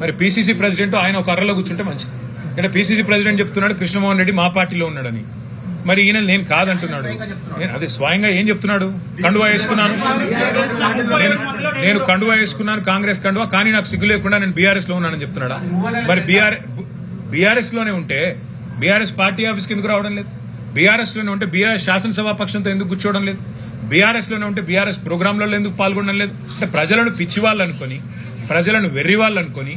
మరి PCC president ఆయన ఒక అర్రలో కూర్చుంటే మంచిది. అంటే పిసిసి ప్రెసిడెంట్ చెప్తున్నాడు కృష్ణమోహన్ రెడ్డి మా పార్టీలో ఉన్నాడని, మరి ఈయన నేను కాదంటున్నాడు. అదే స్వయంగా ఏం చెప్తున్నాడు? కండువా వేసుకున్నాను, నేను కండువా వేసుకున్నాను కాంగ్రెస్ కండువా, కానీ నాకు సిగ్గు లేకుండా నేను బీఆర్ఎస్ లో ఉన్నానని చెప్తున్నాడా? మరి బీఆర్ఎస్ లోనే ఉంటే బీఆర్ఎస్ పార్టీ ఆఫీస్కి ఎందుకు రావడం లేదు? బీఆర్ఎస్ లోనే ఉంటే బీఆర్ఎస్ శాసనసభా పక్షంతో ఎందుకు కూర్చోవడం లేదు? బీఆర్ఎస్ లోనే ఉంటే బీఆర్ఎస్ ప్రోగ్రాంలలో ఎందుకు పాల్గొనడం లేదు? అంటే ప్రజలను పిచ్చివాళ్ళు అనుకుని, ప్రజలను వెర్రివాళ్ళు అనుకుని,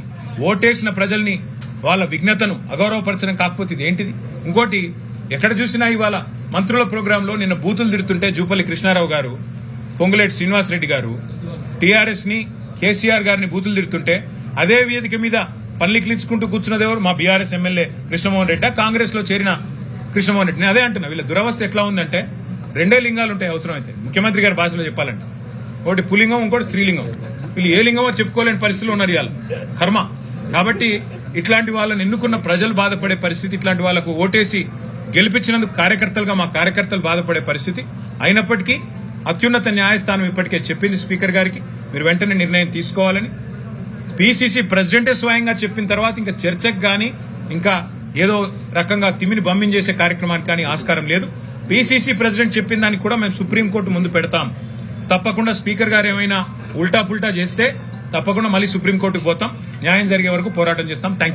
ఓటేసిన ప్రజల్ని వాళ్ళ విఘ్నతను అగౌరవపరచడం కాకపోతే ఇది ఏంటిది? ఇంకోటి, ఎక్కడ చూసినా ఇవాళ మంత్రుల ప్రోగ్రాంలో నిన్న బూతులు తిడుతుంటే జూపల్లి కృష్ణారావు గారు, పొంగులేటి శ్రీనివాసరెడ్డి గారు టీఆర్ఎస్ ని, కేసీఆర్ గారిని బూతులు తిడుతుంటే అదే వేదిక మీద పన్లికిలించుకుంటూ కూర్చున్నది ఎవరు? మా బీఆర్ఎస్ ఎమ్మెల్యే కృష్ణమోహన్ రెడ్డి, కాంగ్రెస్ లో చేరిన కృష్ణమోహన్ రెడ్డి. నేను అదే అంటున్నా, వీళ్ళ దురవస్థ ఎట్లా ఉందంటే రెండే లింగాలు ఉంటాయి అవసరమైతే, ముఖ్యమంత్రి గారి భాషలో చెప్పాలంటే. ఒకటి పులింగం, ఇంకోటి స్త్రీలింగం. వీళ్ళు ఏ లింగమో చెప్పుకోలేని పరిస్థితులు ఉన్నారు ఇవాళ, కర్మ. కాబట్టి ఇట్లాంటి వాళ్ళని ఎన్నుకున్న ప్రజలు బాధపడే పరిస్థితి, ఇట్లాంటి వాళ్లకు ఓటేసి గెలిపించినందుకు కార్యకర్తలుగా మా కార్యకర్తలు బాధపడే పరిస్థితి. అయినప్పటికీ అత్యున్నత న్యాయస్థానం ఇప్పటికే చెప్పింది స్పీకర్ గారికి, మీరు వెంటనే నిర్ణయం తీసుకోవాలని. పిసిసి ప్రెసిడెంటే స్వయంగా చెప్పిన తర్వాత ఇంకా చర్చకు గానీ, ఇంకా ఏదో రకంగా తిమ్మిని బమ్మించేసే కార్యక్రమానికి కానీ ఆస్కారం లేదు. పిసిసి ప్రెసిడెంట్ చెప్పిన దానికి కూడా మేము సుప్రీంకోర్టు ముందు పెడతాం. తప్పకుండా స్పీకర్ గారు ఏమైనా ఉల్టా పుల్టా చేస్తే తప్పకుండా మళ్ళీ సుప్రీంకోర్టుకు పోతాం. న్యాయం జరిగే వరకు పోరాటం చేస్తాం. Thank you.